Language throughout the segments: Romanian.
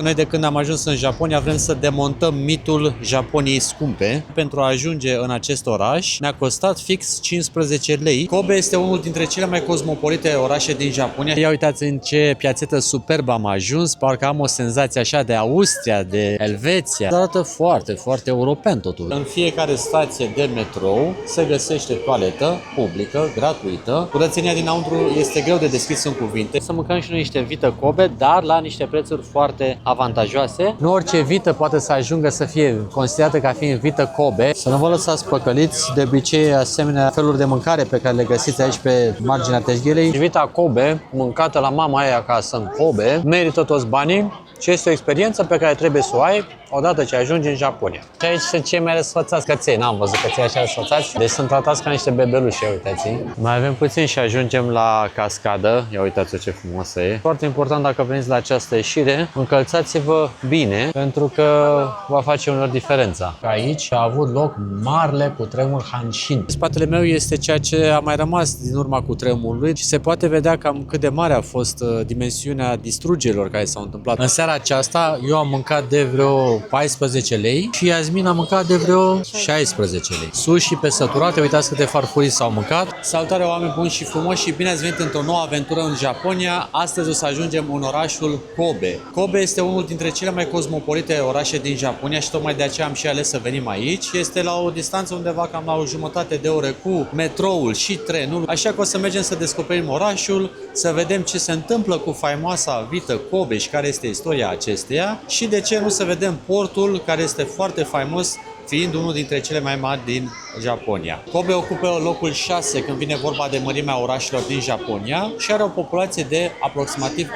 Noi de când am ajuns în Japonia vrem să demontăm mitul Japoniei scumpe. Pentru a ajunge în acest oraș ne-a costat fix 15 lei. Kobe este unul dintre cele mai cosmopolite orașe din Japonia. Ia uitați în ce piațetă superbă am ajuns, parcă am o senzație așa de Austria, de Elveția. Arată foarte, foarte european totul. În fiecare stație de metrou se găsește toaletă publică, gratuită. Curățenia dinăuntru este greu de descris în cuvinte. Să mâncăm și noi niște vită Kobe, dar la niște prețuri foarte avantajoase. Nu orice vită poate să ajungă să fie considerată ca fiind vită Kobe. Să nu vă lăsați păcăliți, de obicei asemenea feluri de mâncare pe care le găsiți aici pe marginea teșghelei. Vita Kobe, mâncată la mama aia acasă în Kobe, merită toți banii și este o experiență pe care trebuie să o ai odată ce ajungi în Japonia. Și aici sunt cei mai răsfățați căței. N-am văzut căței așa răsfățați. Deci sunt tratați ca niște bebeluși, uitați. Mai avem puțin și ajungem la cascadă. Ia uitați-o ce frumoasă e. Foarte important, dacă veniți la această ieșire, încălțați-vă bine, pentru că va face uneori diferența. Aici a avut loc marele cutremur Hanshin. În spatele meu este ceea ce a mai rămas din urma cutremurului și se poate vedea cam cât de mare a fost dimensiunea distrugerilor care s-au întâmplat. În seara aceasta eu am mâncat de vreo 14 lei și Iasmin a mâncat de vreo 16 lei. Sushi pe săturate, uitați câte farfurii s-au mâncat. Salutare oameni buni și frumoși și bine ați venit într-o nouă aventură în Japonia. Astăzi o să ajungem în orașul Kobe. Kobe este unul dintre cele mai cosmopolite orașe din Japonia și tocmai de aceea am și ales să venim aici. Este la o distanță undeva cam la o jumătate de oră cu metroul și trenul, așa că o să mergem să descoperim orașul, să vedem ce se întâmplă cu faimoasa vită Kobe și care este istoria acesteia și de ce nu să vedem portul care este foarte faimos, fiind unul dintre cele mai mari din Japonia. Kobe ocupă locul 6 când vine vorba de mărimea orașelor din Japonia și are o populație de aproximativ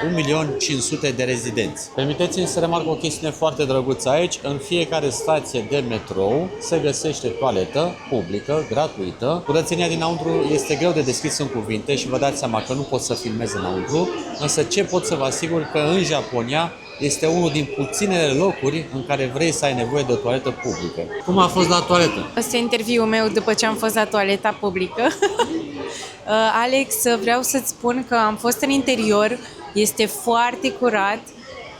1.500.000 de rezidenți. Permiteți-mi să remarc o chestiune foarte drăguță aici. În fiecare stație de metrou se găsește toaletă publică, gratuită. Curățenia dinăuntru este greu de descris în cuvinte și vă dați seama că nu pot să filmez înăuntru, însă ce pot să vă asigur că în Japonia este unul din puținele locuri în care vrei să ai nevoie de o toaletă publică. Cum a fost la toaletă? Asta e interviul meu după ce am fost la toaleta publică. Alex, vreau să-ți spun că am fost în interior, este foarte curat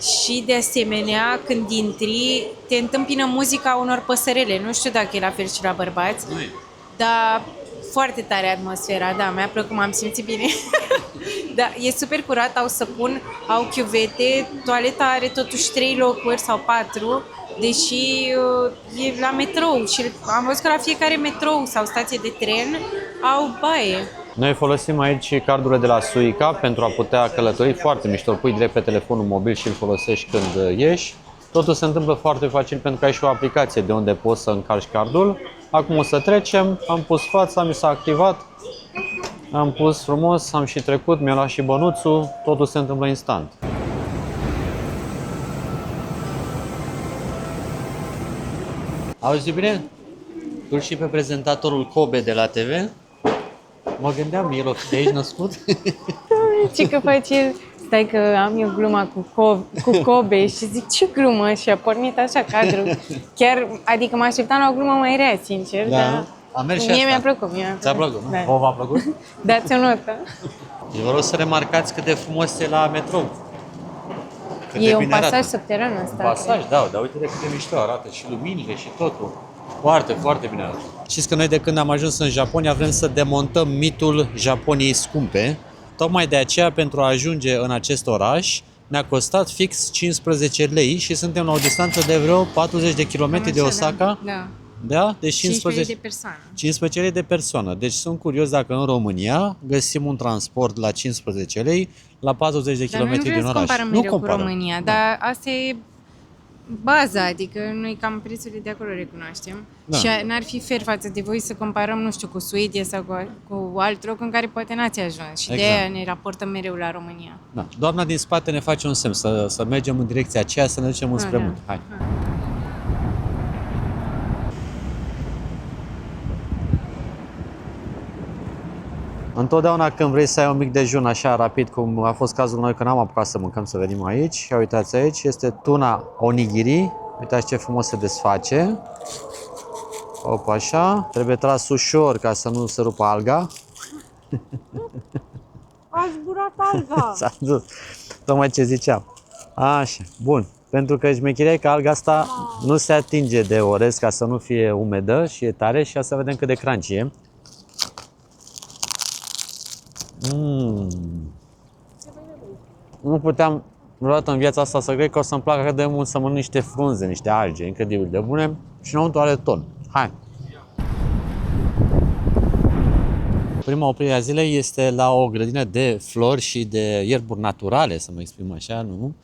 și de asemenea când intri te întâmpină muzica unor păsărele. Nu știu dacă e la fel și la bărbați, dar foarte tare atmosfera, da, mi-a plăcut, m-am simțit bine. Da, e super curat, au săpun, au chiuvete, toaleta are totuși 3 locuri sau 4, deși e la metrou și am văzut că la fiecare metrou sau stație de tren au baie. Noi folosim aici cardurile de la Suica pentru a putea călători, foarte mișto, îl pui direct pe telefonul mobil și îl folosești când ieși. Totul se întâmplă foarte facil pentru că ai și o aplicație de unde poți să încarci cardul. Acum o să trecem, am pus fața, mi s-a activat, am pus frumos, am și trecut, mi-a luat și bănuțul, totul se întâmplă instant. Auzi bine? Tu și pe prezentatorul Kobe de la TV? Mă gândeam, el o fi de aici născut? Ce că faci el? Stai că am eu gluma cu Kobe și zic ce glumă și a pornit așa cadrul. Chiar, adică mă așteptam la o glumă mai rea, sincer, Da. dar A mers și mie asta. mi-a plăcut. Ți-a plăcut, nu? Da. Vă v-a plăcut? Dați o notă. Eu vă rog să remarcați cât de frumos e la metrou. Cât de E un bine pasaj arată. subteran Un ăsta. pasaj, da, dar uite de cât de mișto arată și luminile și totul. Foarte, foarte bine arată. Știți că noi de când am ajuns în Japonia vrem să demontăm mitul Japoniei scumpe. Tocmai de aceea, pentru a ajunge în acest oraș, ne-a costat fix 15 lei și suntem la o distanță de vreo 40 de kilometri de Osaka. Da. Da? Deci 15 de persoană. 15 lei de persoană. Deci sunt curios dacă în România găsim un transport la 15 lei la 40 de kilometri din oraș. Dar noi nu vrem să comparăm mereu cu România, dar asta e baza, adică noi cam prețurile de acolo recunoaștem. Da. Și n-ar fi fair față de voi să comparăm, nu știu, cu Suedia sau cu alt loc în care poate n-ați ajuns. Și de aia ne raportăm mereu la România. Da. Doamna din spate ne face un semn să mergem în direcția aceea, să ne ducem înspre munte. Hai. Întotdeauna când vrei să ai un mic dejun așa rapid, cum a fost cazul noi că n-am apucat să mâncăm, să venim aici. Și uitați aici, este tuna onigiri. Uitați ce frumos se desface. Opa, așa. Trebuie tras ușor ca să nu se rupă alga. A zburat alga! S-a dus. Tocmai ce ziceam. Așa, bun. Pentru că șmecheria e că alga asta nu se atinge de orez ca să nu fie umedă și e tare și să vedem cât de crunchy e. Nu puteam vreodată în viața asta să cred că o să-mi placă atât de mult să mănânc niște frunze, niște alge, incredibil de bune și înăuntru are ton. Hai! Prima oprire a zilei este la o grădină de flori și de ierburi naturale, să mă exprim așa, nu?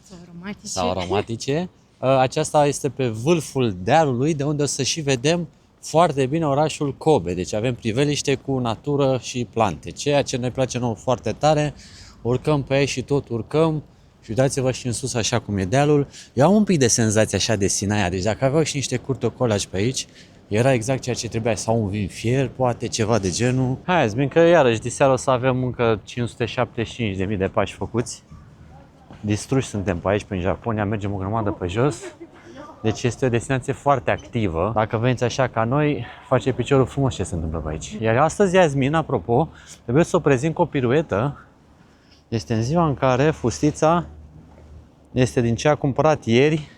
Sau aromatice. Aceasta este pe vârful dealului, de unde o să și vedem foarte bine orașul Kobe. Deci avem priveliște cu natură și plante, ceea ce ne place nouă foarte tare. Urcăm pe aici și tot urcăm și uitați-vă și în sus așa cum e dealul. Eu am un pic de senzație așa de Sinaia, deci dacă aveau și niște curtocolaci pe aici, era exact ceea ce trebuia, sau un vin fier, poate ceva de genul. Hai, zic că iarăși diseară o să avem încă 575.000 de pași făcuți. Distruși suntem pe aici, prin Japonia, mergem o grămadă pe jos. Deci este o destinație foarte activă. Dacă veniți așa ca noi, face piciorul frumos ce se întâmplă pe aici. Iar astăzi, Iasmin, apropo, trebuie să o prezint cu o piruetă. Este în ziua în care fustița este din ce a cumpărat ieri.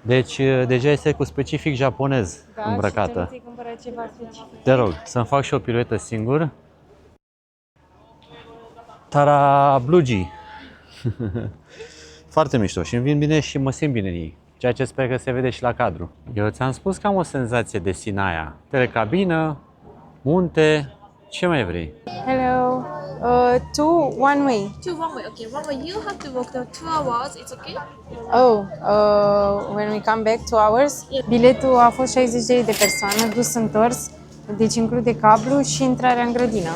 Deci deja este cu specific japonez îmbrăcată. Și cumpăra ceva specific. Te rog, să-mi fac și o piruetă singur. Tara Blugi. Foarte mișto și îmi vin bine și mă simt bine în ei. Ceea ce sper că se vede și la cadru. Eu ți-am spus că am o senzație de Sinaia. Telecabină, munte, ce mai vrei? Hello. Two one way. To one way, okay. One way, you have to walk the 2 hours. It's okay. Oh, when we come back 2 hours. Biletul a fost 60 de lei de persoană, dus întors, deci include cablu și intrarea în grădină.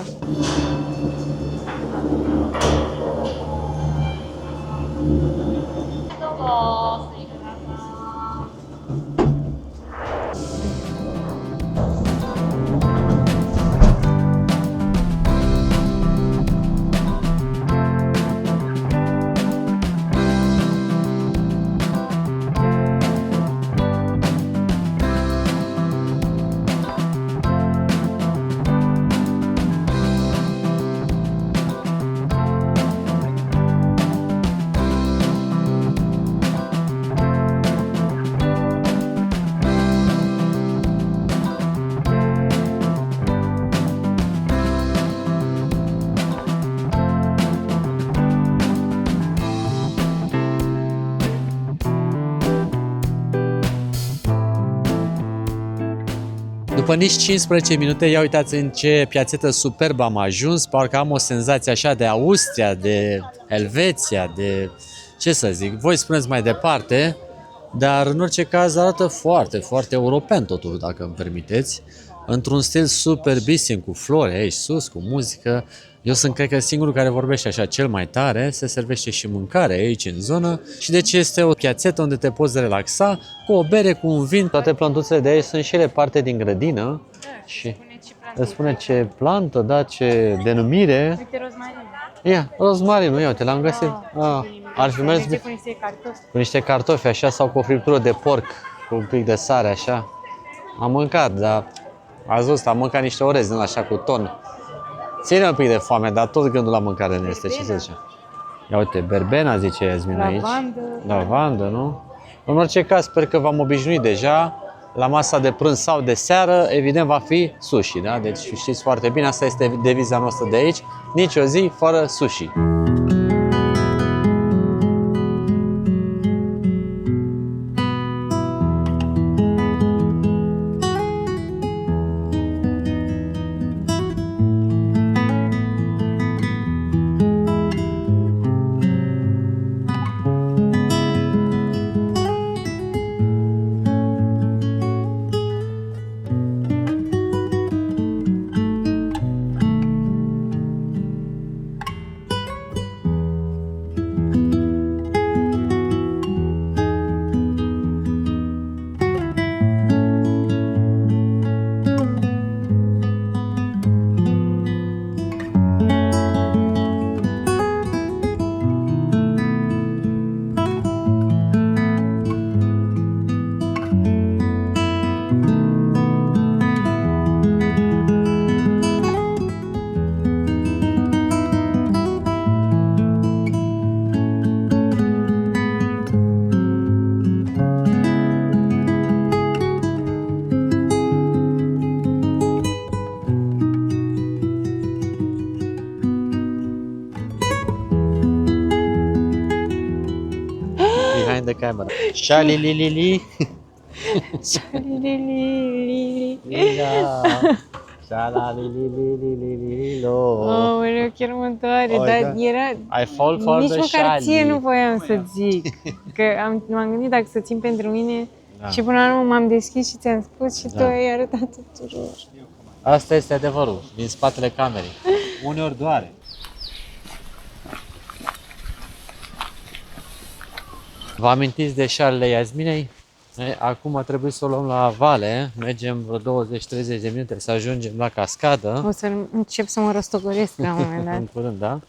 După nici 15 minute, ia uitați în ce piațetă superbă am ajuns, parcă am o senzație așa de Austria, de Elveția, de ce să zic, voi spuneți mai departe, dar în orice caz arată foarte, foarte european totul, dacă îmi permiteți, într-un stil superbissim, cu flori aici sus, cu muzică. Eu sunt, cred că, singurul care vorbește așa cel mai tare, se servește și mâncare aici în zonă și deci este o piațetă unde te poți relaxa cu o bere, cu un vin. Toate plantuțele de aici sunt și ele parte din grădină și îți spune ce plantă, da, ce denumire. Uite, rozmarin. Ia, rozmarinul, ia uite, l-am găsit. Ar fi mers cu niște cartofi așa sau cu o friptură de porc, cu un pic de sare așa. Am mâncat, dar ați văzut, am mâncat niște orez din așa cu ton. Ține un pic de foame, dar tot gândul la mâncare nu este, ce să zice? Ia uite, berbena, zice Iasmin aici. Lavandă, nu? În orice caz, sper că v-am obișnuit deja. La masa de prânz sau de seară, evident, va fi sushi, da? Deci știți foarte bine, asta este deviza noastră de aici. Nici o zi fără sushi. behind the camera. Shali li li li. Lila. Shala li li li li li li li lo. Aoleu, chiar mă doare, Oh, dar da. era... I fall for Nici the măcar ție Shali. nu voiam să zic. Că m-am gândit dacă să țin pentru mine Da. și până la urmă m-am deschis și ți-am spus și tu Da. ai arătat tuturor. Asta este adevărul, din spatele camerei. Uneori doare. Vă amintiți de șarele Iasminei? Acum trebuie să o luăm la vale, mergem vreo 20-30 de minute să ajungem la cascadă. O să încep să mă rostogoresc la un moment dat. În curând, da?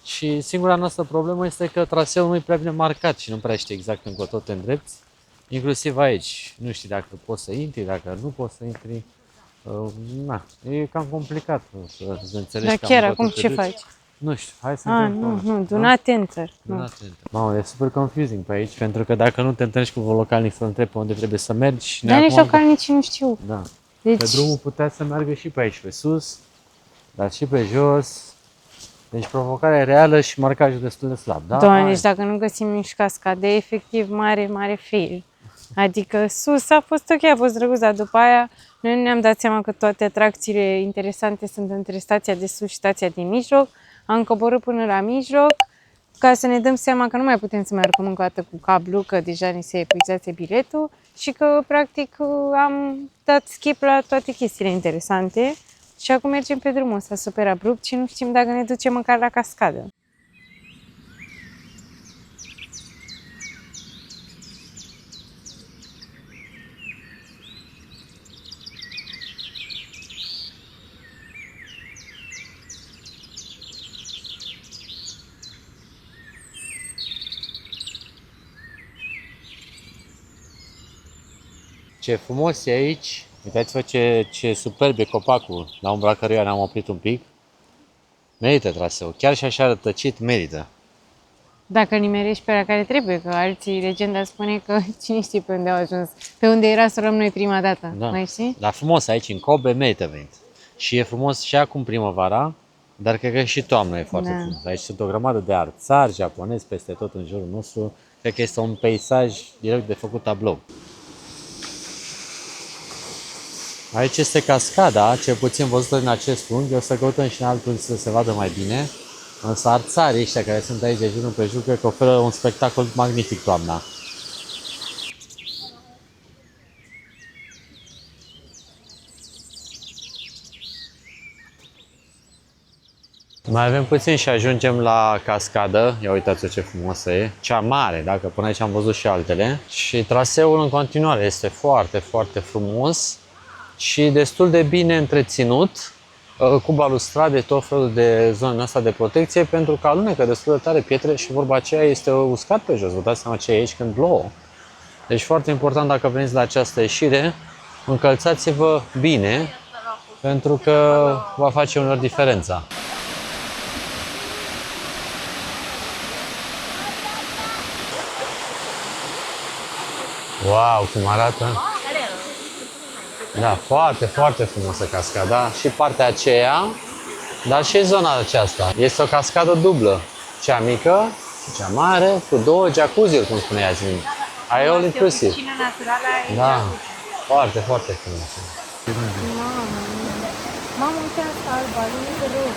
Și singura noastră problemă este că traseul nu e prea bine marcat și nu prea știi exact încotro te îndrepți. Inclusiv aici, nu știi dacă poți să intri, dacă nu poți să intri. Na, e cam complicat să înțelegi. Dar cam chiar încotro acum te ce duci. faci? Nu știu, hai să Ah, vedem. nu, do not enter. Nu. Mamă, e super confusing pe aici, pentru că dacă nu te întâlnești cu localnic să întrebi pe unde trebuie să mergi. Dar nici acum- localnici nu știu. Da. Deci, Pe drumul putea să meargă și pe aici, pe sus, dar și pe jos. Deci provocarea e reală și marcajul destul de slab, da? Doamne, Hai. deci dacă nu găsim nici cascade, e efectiv mare fail. Adică sus a fost ok, a fost drăguț, dar după aia noi ne-am dat seama că toate atracțiile interesante sunt între stația de sus și stația din mijloc. Am coborât până la mijloc ca să ne dăm seama că nu mai putem să mai urcăm încă o dată cu cablu, că deja ni se epuizase biletul și că practic am dat skip la toate chestiile interesante și acum mergem pe drumul ăsta super abrupt și nu știm dacă ne ducem măcar la cascadă. Ce frumos e aici. Uitați-vă ce superb e copacul, la umbra căruia ne-am oprit un pic. Merită traseul, chiar și așa rătăcit merită. Dacă nimerești pe la care trebuie, că alții, legenda spune că cine știe pe unde au ajuns, pe unde era să luăm noi prima dată, Da. mai știi? Dar frumos aici, în Kobe, merită venit. Și e frumos și acum primăvara, dar cred că și toamna e foarte Da. frumos. Aici sunt o grămadă de arțari japonezi peste tot în jurul nostru. Cred că este un peisaj direct de făcut tablou. Aici este cascada, cel puțin văzută din acest unghi. O să căutăm și în altul să se vadă mai bine. Însă arțarii ăștia care sunt aici de jur împrejur, cred că oferă un spectacol magnific toamna. Mai avem puțin și ajungem la cascadă. Ia uitați-o ce frumoasă e. Cea mare, dacă până aici am văzut și altele. Și traseul în continuare este foarte frumos și destul de bine întreținut, cu balustrade, tot felul de zone astea de protecție, pentru că alunecă destul de tare pietre și vorba aceea este uscat pe jos. Vă dați seama ce e aici când plouă. Deci foarte important, dacă veniți la această ieșire, încălțați-vă bine, pentru că va face uneori diferența. Wow, cum arată! Da, foarte frumoasă cascada și partea aceea, dar și zona aceasta. Este o cascadă dublă, cea mică și cea mare, cu două jacuzzi-uri, cum spunea Iasmin. Ai all inclusiv. Da, foarte frumos. Mamă, uite asta alba, nu e rău.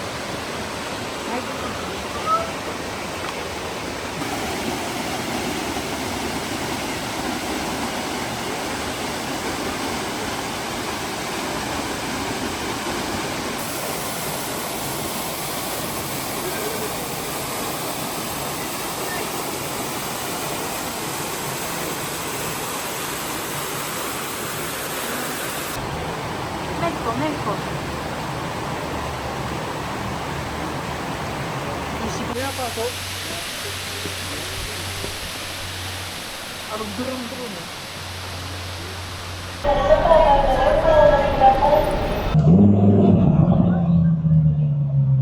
Melco.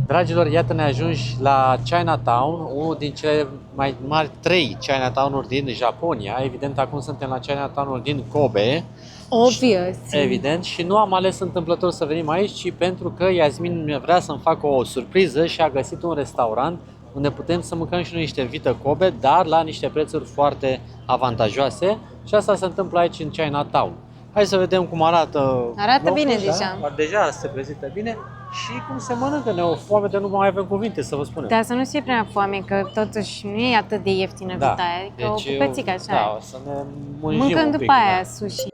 Dragilor, iată ne ajungi la Chinatown, unul din cele mai mari 3 Chinatown-uri din Japonia. Evident, acum suntem la Chinatown-ul din Kobe. Obvious. Evident, și nu am ales întâmplător să venim aici, ci pentru că Iasmin vrea să-mi facă o surpriză și a găsit un restaurant unde putem să mâncăm și noi niște vită Kobe, dar la niște prețuri foarte avantajoase și asta se întâmplă aici în Chinatown. Hai să vedem cum arată. Arată locul, bine da? deja. Deja se prezintă bine și cum se mănâncă. Ne o foame de nu mai avem cuvinte să vă spunem. Dar să nu fie prea foame, că totuși nu e atât de ieftină vita aia, adică o bucățică așa. Da, o să ne mânjim Mâncăm un după pic, aia da. sushi.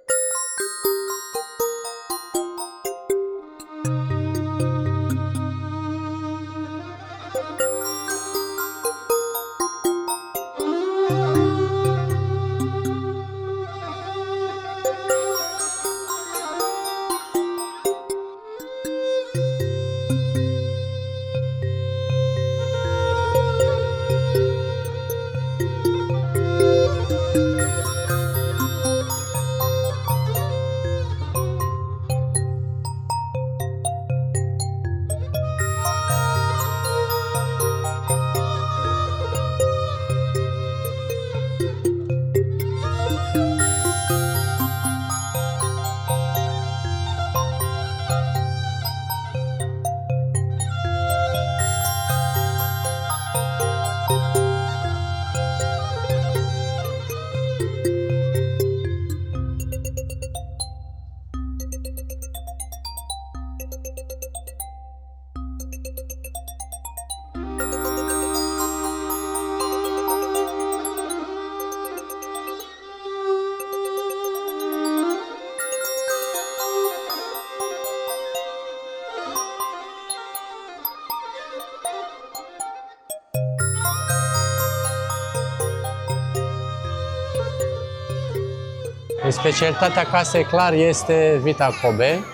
Specialitatea casei clar este vita Kobe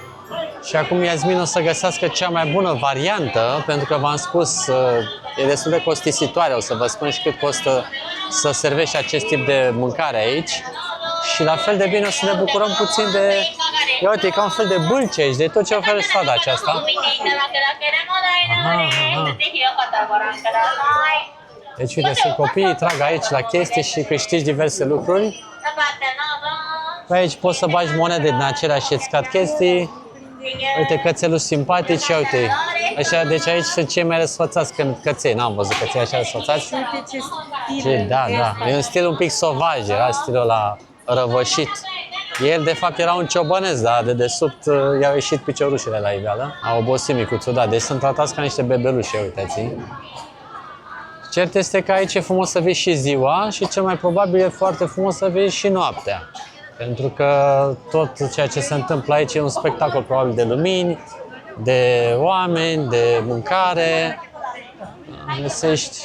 și acum Iasmin o să găsească cea mai bună variantă, pentru că v-am spus, e destul de costisitoare, o să vă spun și cât costă să servești acest tip de mâncare aici. Și la fel de bine o să ne bucurăm puțin de, ia uite, e ca un fel de bâlcești, de tot ce oferă strada aceasta. Deci uite, sunt copiii, trag aici la chestii și câștigi diverse lucruri. Pe aici poți să bagi monede din acelea și îți scad chestii. Uite, cățeluși simpatici, uite. Așa, deci aici sunt cei mai răsfățați căței. N-am văzut căței așa răsfățați. Uite ce stil. Da, da. E un stil un pic sovaj, era stilul ăla răvășit. El, de fapt, era un ciobănesc, dar de desubt i-au ieșit piciorușele la iveală. A obosit micuțul, da. Deci sunt tratați ca niște bebeluși, uitați. Cert este că aici e frumos să vezi și ziua și cel mai probabil e foarte frumos să vezi și noaptea. Pentru că tot ceea ce se întâmplă aici e un spectacol probabil de lumini, de oameni, de mâncare. Găsești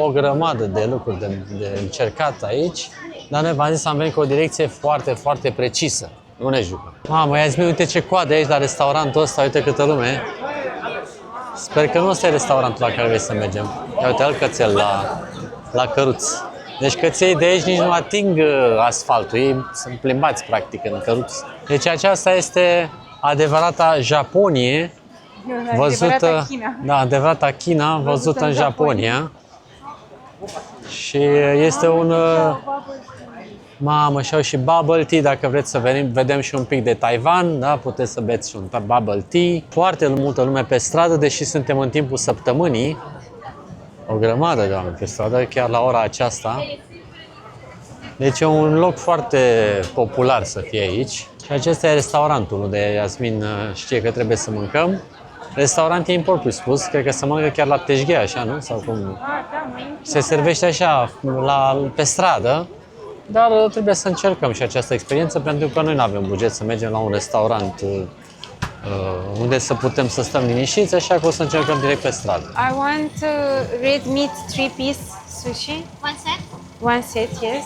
o grămadă de lucruri de încercat aici. Dar noi v-am zis, am venit cu o direcție foarte, foarte precisă. Nu ne jucăm. Mamă, Iasmin, uite ce coadă aici la restaurantul ăsta, uite câtă lume. Sper că nu ăsta e restaurantul la care vrei să mergem. Ia uite, alt cățel la căruț. Deci căței de aici nici nu ating asfaltul, ei sunt plimbați practic în căruț. Deci aceasta este adevărata Japonie, văzută, da, adevărata China, văzută în Japonia. Și este un, mamă, și au și bubble tea, dacă vreți să vedem și un pic de Taiwan, da, puteți să beți și un bubble tea. Foarte multă lume pe stradă, deși suntem în timpul săptămânii. O grămadă de oameni pe stradă, chiar la ora aceasta. Deci e un loc foarte popular să fie aici. Și acesta e restaurantul unde Iasmin știe că trebuie să mâncăm. Restaurant e impropriu spus, cred că se mănâncă chiar la teșghea, așa, nu? Sau cum? Se servește așa, pe stradă, dar trebuie să încercăm și această experiență, pentru că noi nu avem buget să mergem la un restaurant unde să putem să stăm liniștiți, așa că o să încercăm direct pe stradă. I want red meat 3-piece sushi. One set? One set, yes.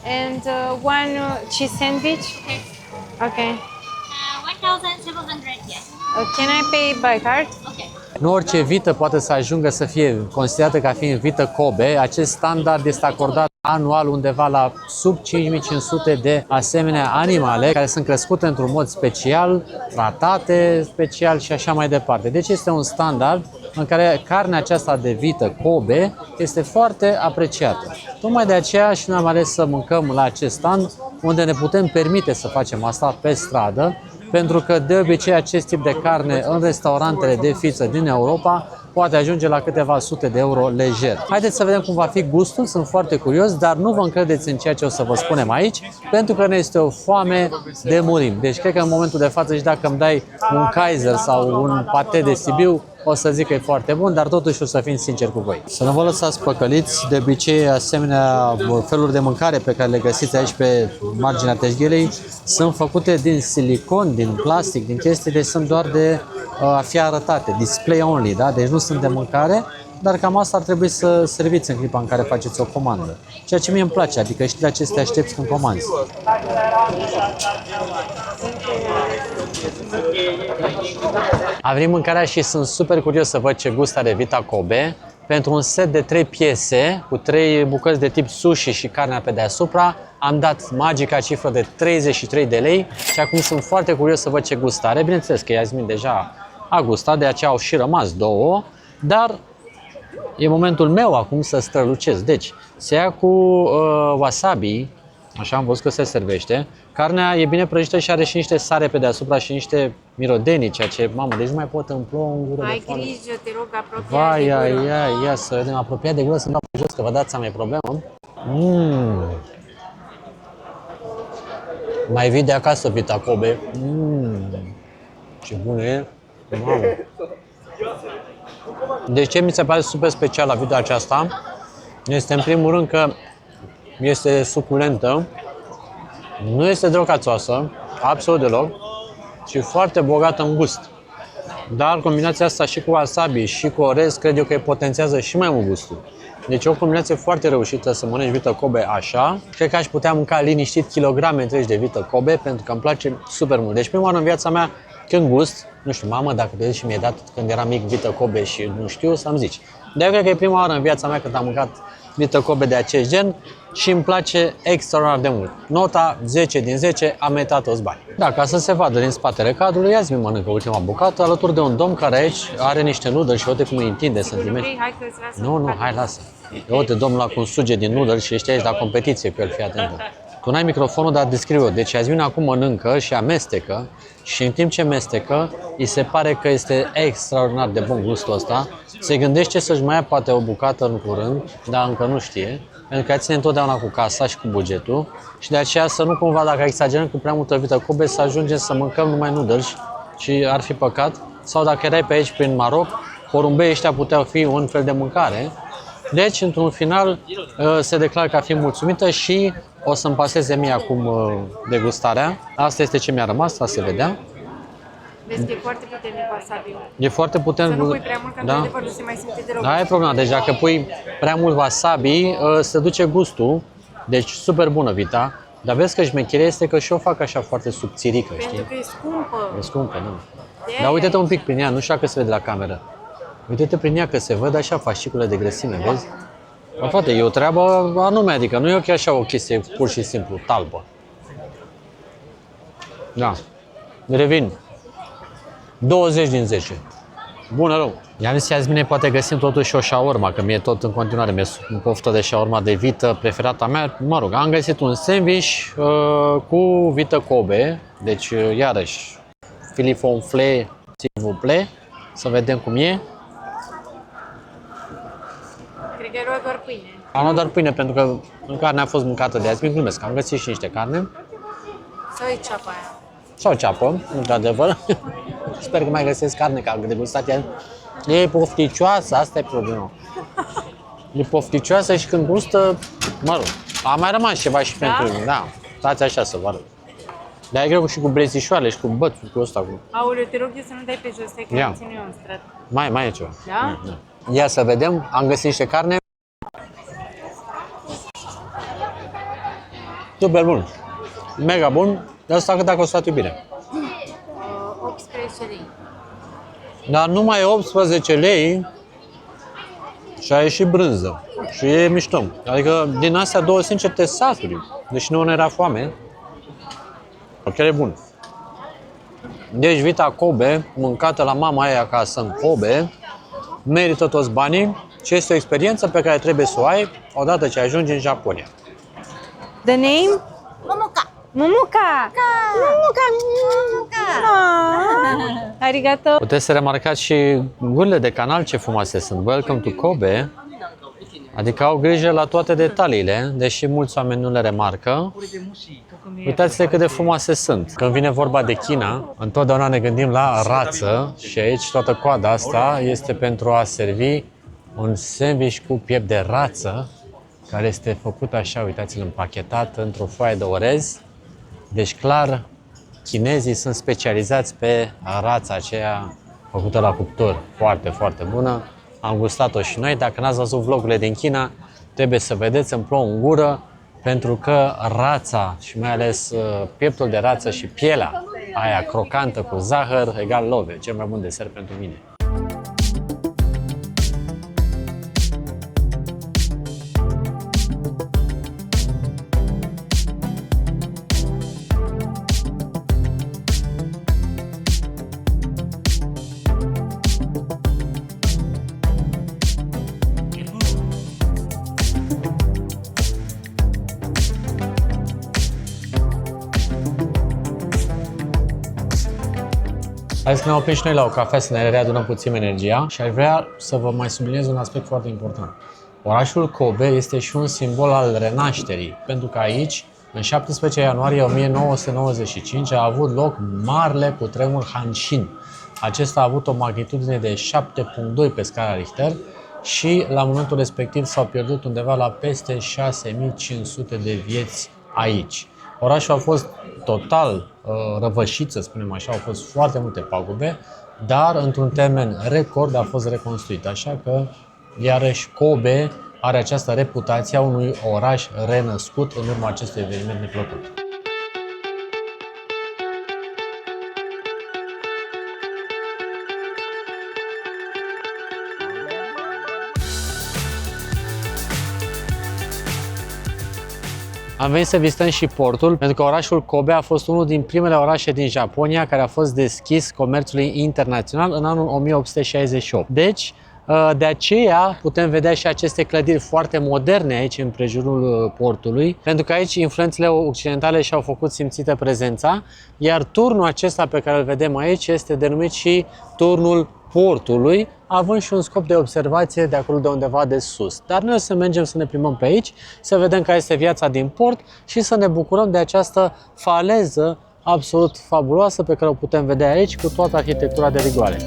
And one cheese sandwich. Okay. 1,700 yen. Can I pay by card? Okay. Nu orice vită poate să ajungă să fie considerată ca fiind vită Kobe. Acest standard este acordat anual undeva la sub 5500 de asemenea animale care sunt crescute într-un mod special, tratate special și așa mai departe. Deci este un standard în care carnea aceasta de vită Kobe este foarte apreciată. Tocmai de aceea și noi am ales să mâncăm la acest stand unde ne putem permite să facem asta pe stradă, pentru că de obicei acest tip de carne în restaurantele de fiță din Europa poate ajunge la câteva sute de euro lejer. Haideți să vedem cum va fi gustul, sunt foarte curios, dar nu vă încredeți în ceea ce o să vă spunem aici, pentru că ne este o foame de murim. Deci cred că în momentul de față și dacă îmi dai un Kaiser sau un pate de Sibiu, o să zic că e foarte bun, dar totuși o să fim sinceri cu voi. Să nu vă lăsați păcăliți, de obicei asemenea feluri de mâncare pe care le găsiți aici pe marginea teșghelei sunt făcute din silicon, din plastic, din chestii, deci sunt doar de a fi arătate, display only, da? Deci nu sunt de mâncare, dar cam asta ar trebui să serviți în clipa în care faceți o comandă. Ceea ce mie îmi place, adică știi la ce să te aștepți când comanzi. A venit mâncarea și sunt super curios să văd ce gust are Vita Kobe. Pentru un set de 3 piese, cu 3 bucăți de tip sushi și carnea pe deasupra, am dat magica cifră de 33 de lei și acum sunt foarte curios să văd ce gust are. Bineînțeles că Iasmin deja a gustat, de aceea au și rămas 2, dar e momentul meu acum să strălucesc. Deci, se ia cu wasabi, așa am văzut că se servește. Carnea e bine prăjită și are și niște sare pe deasupra și niște mirodenii, ceea ce, mamă, deci nu mai pot împlo în gură de foame. Ai grijă, te rog, apropia Vai, de ia, gură. ia, să vedem, apropiat de gură să-mi dau pe jos, că vă dați seama, e problemă. Mai vii de acasă, Vita Kobe. Ce bun e. Mamă. Deci ce mi se pare super special la video aceasta este în primul rând că este suculentă, nu este deloc ațoasă, absolut deloc, și foarte bogată în gust. Dar combinația asta și cu wasabi și cu orez, cred eu că îi potențează și mai mult gustul. Deci e o combinație foarte reușită să mănânci Vita Kobe așa. Cred că aș putea mânca liniștit kilograme întregi de Vita Kobe pentru că îmi place super mult. Deci prima oară în viața mea, când gust, nu știu, mamă, dacă te și mi-ai dat când eram mic Vita Kobe și nu știu, să-mi zici. Dar eu cred că e prima oară în viața mea când am mâncat Vita Kobe de acest gen și îmi place extraordinar de mult. Nota 10 din 10, am meritat toți bani. Da, ca să se vadă din spatele cadrului, Iasmin mănâncă ultima bucată alături de un domn care aici are niște noodle și uite cum îi întinde sentimente. Hai că îți lasă. Nu, hai, lasă. Uite, domnul ăla cum suge din noodle și ești aici la competiție cu el, fii atentă. Tu n-ai microfonul, dar descriu eu. Deci Iasmin acum mănâncă și amestecă și în timp ce amestecă, îi se pare că este extraordinar de bun gustul ăsta. Se gândește să-și mai ia poate o bucată în curând, dar încă nu știe. Pentru că ea ține întotdeauna cu casa și cu bugetul și de aceea să nu cumva, dacă exagerăm cu prea multă Vita Kobe, să ajungem să mâncăm numai noodles și ar fi păcat. Sau dacă erai pe aici prin Maroc, porumbei ăștia puteau fi un fel de mâncare. Deci, într-un final, se declară că a fi mulțumită și o să-mi paseze mie acum degustarea. Asta este ce mi-a rămas, asta se vedea. Vezi că e foarte puternic wasabi. E foarte puternic. Să nu pui prea mult, că într-adevăr nu se mai simte deloc. Da, e problema. Deci dacă pui prea mult wasabi, se duce gustul. Deci super bună Vita. Dar vezi că șmecheria este că și o fac așa foarte subțirică, știi? Pentru că e scumpă. E scumpă, nu? Dar uite-te un pic prin ea, nu știu dacă se vede la cameră. Uite-te prin ea că se văd așa fascicule de grăsime, vezi? Bă, frate, e o treabă anume, adică nu e ok așa o chestie pur și simplu, talbă. Da. Revin. 20 din 10. Bună rău. I-am zis Iasmine, poate găsim totuși o shawarma, că mie tot în continuare mi-e poftă de shawarma de vită preferata mea. Mă rog, am găsit un sandwich cu vită Kobe, deci iarăși filet fonflé, s'il vous plaît. Să vedem cum e. Cred că e luat doar pâine. Am luat doar pâine pentru că carnea a fost mâncată de Iasmin, glumesc, am găsit și niște carne. Sau e ceapa aia? Sau ceapă, într-adevăr. Sper că mai găsesc carne, că am degustat ea. E pofticioasă, asta e problema. E pofticioasă și când gustă, mă rog, a mai rămas ceva și pentru mine, da. Stați așa să vă arăt. Dar e greu și cu brezișoare și cu bățul, cu ăsta. Cu... Aoleu, te rog eu să nu dai pe jos, că Ia. țin eu în strat. Mai e ceva. Da? Ia să vedem, am găsit niște carne. Super bun. Mega bun. De asta cât a costat iubire. 18 lei. Dar numai 18 lei și ai și brânză. Și e mișto. Adică din astea două, sincer, te saturi. Deși nu era foame. Chiar e bun. Deci Vita Kobe, mâncată la mama aia acasă în Kobe, merită toți banii și este o experiență pe care trebuie să o ai odată ce ajungi în Japonia. The name? Mumuca! Mumuca! Arigato! Puteți să remarcați și gurile de canal ce frumoase sunt. Welcome to Kobe. Adică au grijă la toate detaliile, deși mulți oameni nu le remarcă. Uitați-le cât de frumoase sunt. Când vine vorba de China, întotdeauna ne gândim la rață și aici toată coada asta este pentru a servi un sandwich cu piept de rață, care este făcut așa, uitați-l, împachetat într-o foaie de orez. Deci clar, chinezii sunt specializați pe rața aceea făcută la cuptor. Foarte, foarte bună. Am gustat-o și noi. Dacă n-ați văzut vlogurile din China, trebuie să vedeți, îmi plouă în gură, pentru că rața și mai ales pieptul de rață și pielea aia crocantă cu zahăr egal love, cel mai bun desert pentru mine. Hai să ne oprim și noi la o cafea să ne readunăm puțin energia și aș vrea să vă mai subliniez un aspect foarte important. Orașul Kobe este și un simbol al renașterii, pentru că aici, în 17 ianuarie 1995, a avut loc marele cutremur Hanshin. Acesta a avut o magnitudine de 7,2 pe scara Richter și la momentul respectiv s-au pierdut undeva la peste 6500 de vieți aici. Orașul a fost total răvășit, să spunem așa, au fost foarte multe pagube, dar într-un termen record a fost reconstruit. Așa că, iarăși, Kobe are această reputație a unui oraș renăscut în urma acestui eveniment neplăcut. Am venit să vizităm și portul, pentru că orașul Kobe a fost unul din primele orașe din Japonia care a fost deschis comerțului internațional în anul 1868. Deci, de aceea putem vedea și aceste clădiri foarte moderne aici în prejurul portului, pentru că aici influențele occidentale și-au făcut simțită prezența, iar turnul acesta pe care îl vedem aici este denumit și turnul portului, având și un scop de observație de acolo de undeva de sus. Dar noi o să mergem să ne plimbăm pe aici, să vedem care este viața din port și să ne bucurăm de această faleză absolut fabuloasă pe care o putem vedea aici cu toată arhitectura de rigoare.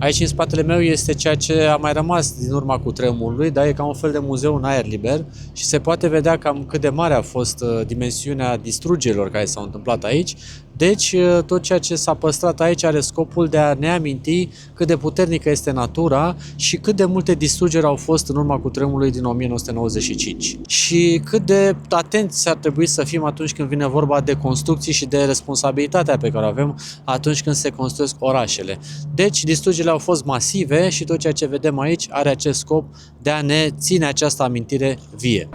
Aici în spatele meu este ceea ce a mai rămas din urma cutremurului, dar e ca un fel de muzeu în aer liber și se poate vedea cam cât de mare a fost dimensiunea distrugerilor care s-au întâmplat aici. Deci tot ceea ce s-a păstrat aici are scopul de a ne aminti cât de puternică este natura și cât de multe distrugeri au fost în urma cutremurului din 1995. Și cât de atenți ar trebui să fim atunci când vine vorba de construcții și de responsabilitatea pe care o avem atunci când se construiesc orașele. Deci distrugerile au fost masive și tot ceea ce vedem aici are acest scop de a ne ține această amintire vie.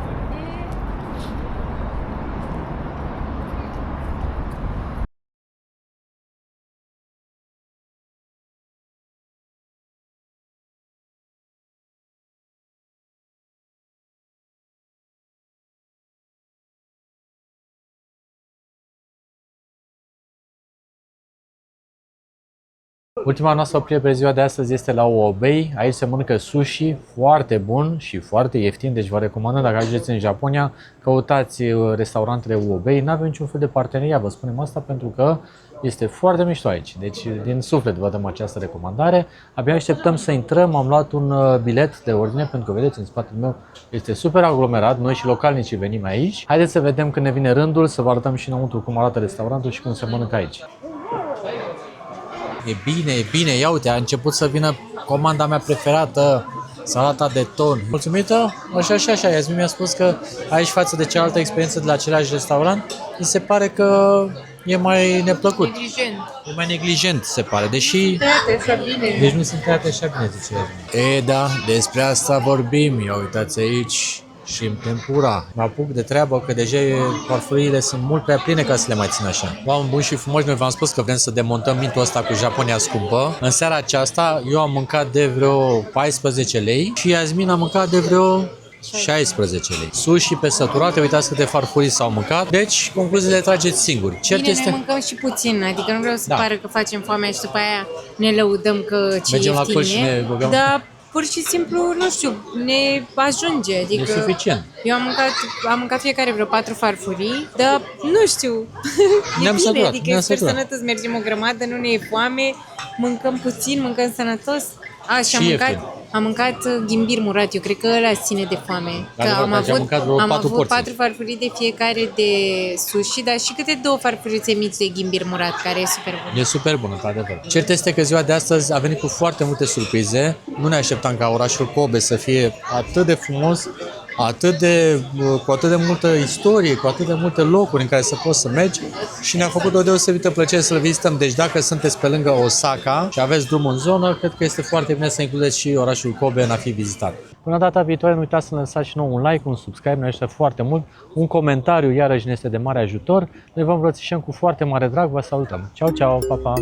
Ultima noastră oprire pe ziua de astăzi este la Uobei. Aici se mănâncă sushi foarte bun și foarte ieftin, deci vă recomand, dacă ajungeți în Japonia, căutați restaurantele Uobei. Nu avem niciun fel de parteneriat, vă spunem asta, pentru că este foarte mișto aici. Deci din suflet vă dăm această recomandare. Abia așteptăm să intrăm, am luat un bilet de ordine, pentru că vedeți în spatele meu este super aglomerat, noi și localnicii venim aici. Haideți să vedem când ne vine rândul, să vă arătăm și înăuntru cum arată restaurantul și cum se mănâncă aici. E bine, e bine, ia uite, a început să vină comanda mea preferată, salata de ton. Mulțumită? Așa, Iasmin mi-a spus că aici, față de cealaltă experiență de la același restaurant, mi se pare că e mai neplăcut. Neglijent. E mai neglijent, se pare, deși... Tăiate așa bine. Deci nu sunt tăiate așa bine, zice Iasmin. E, da, despre asta vorbim. Ia uitați aici. Și în tempura. Mă apuc de treabă că deja farfuriile sunt mult prea pline ca să le mai țin așa. Oameni buni și frumoși, noi v-am spus că vrem să demontăm mitul ăsta cu Japonia scumpă. În seara aceasta eu am mâncat de vreo 14 lei și Iasmin a mâncat de vreo 16 lei. Sushi pe săturate, uitați câte farfurii s-au mâncat. Deci, concluziile le trageți singuri. Cert Bine, este... ne mâncăm și puțin, adică nu vreau să Da. pară că facem foamea și după aia ne lăudăm că ce Mergem la ieftin colț și ne e. băgăm. Dar pur și simplu, nu știu, ne ajunge. Adică E suficient. Eu am mâncat fiecare vreo 4 farfurii, dar nu știu, e Ne-am bine, săturat, adică ne-am sper săturat. sănătos, mergem o grămadă, nu ne e foame, mâncăm puțin, mâncăm sănătos. Și Și am mâncat, ieftin. am mâncat ghimbir murat, eu cred că ăla ține de foame. Că Adevărat, am deci am mâncat vreo am 4 avut porții. 4 farfurii de fiecare de sushi, dar și câte 2 farfurițe mici de ghimbir murat, care e super bun. E super bună, într-adevăr. Cert este că ziua de astăzi a venit cu foarte multe surprize. Nu ne așteptam ca orașul Kobe să fie atât de frumos, cu atât de multă istorie, cu atât de multe locuri în care să poți să mergi și ne-a făcut o deosebită plăcere să-l vizităm. Deci dacă sunteți pe lângă Osaka și aveți drum în zonă, cred că este foarte bine să includeți și orașul Kobe în a fi vizitat. Până data viitoare, nu uitați să lăsați și nou un like, un subscribe, ne ajută foarte mult, un comentariu iarăși ne este de mare ajutor. Noi vă îmbrățișăm cu foarte mare drag, vă salutăm. Ceau, ceau, pa, pa!